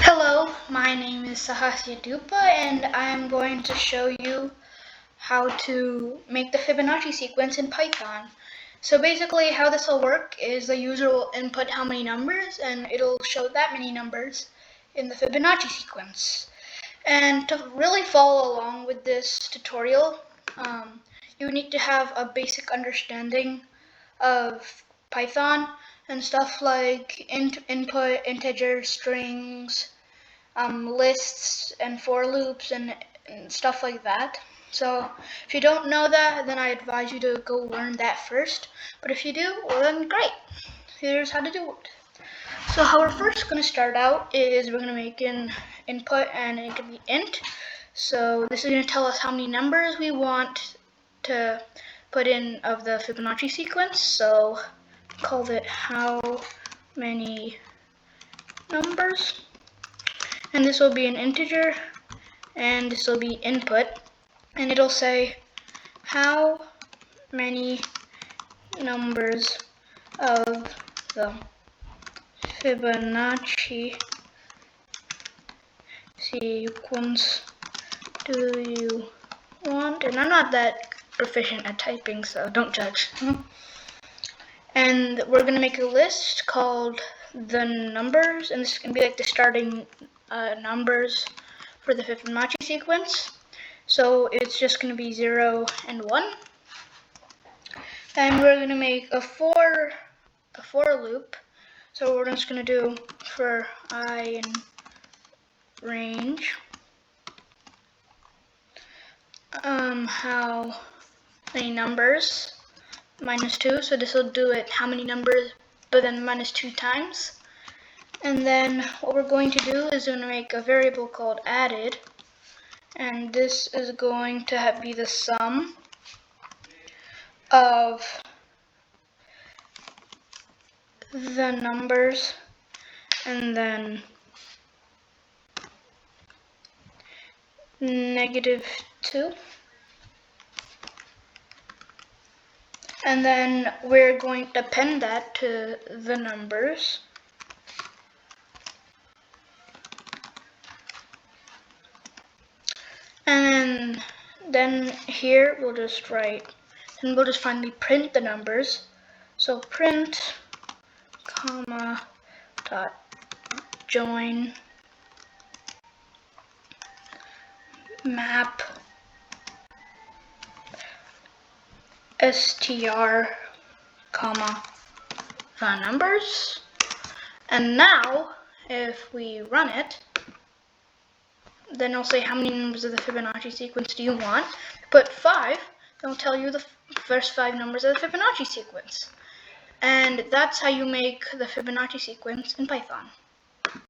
Hello, my name is Sahasya Dupa and I'm going to show you how to make the Fibonacci sequence in Python. So basically how this will work is the user will input how many numbers and it'll show that many numbers in the Fibonacci sequence. And to really follow along with this tutorial, you need to have a basic understanding of Python and stuff like input, integer, strings, lists and for loops and stuff like that. So if you don't know that, then I advise you to go learn that first. But if you do, well then great. Here's how to do it. So how we're first going to start out is we're going to make an input and it can be int. So this is going to tell us how many numbers we want to put in of the Fibonacci sequence. So call it how many numbers. And this will be an integer, and this will be input, and it'll say how many numbers of the Fibonacci sequence do you want? And I'm not that proficient at typing, so don't judge. And we're going to make a list called the numbers, and this is going to be like the starting numbers for the Fibonacci sequence. So it's just going to be 0 and 1. And we're going to make a for loop. So we're just going to do for I in range how many numbers -2. So this will do it how many numbers, but then -2 times. And then what we're going to do is we're going to make a variable called added, and this is going to be the sum of the numbers and then -2. And then we're going to append that to the numbers. And then here we'll just write, and we'll just finally print the numbers. So print, comma, dot join, map, str, comma, the numbers. And now if we run it, then it'll say how many numbers of the Fibonacci sequence do you want. Put 5, then it'll tell you the first 5 numbers of the Fibonacci sequence. And that's how you make the Fibonacci sequence in Python.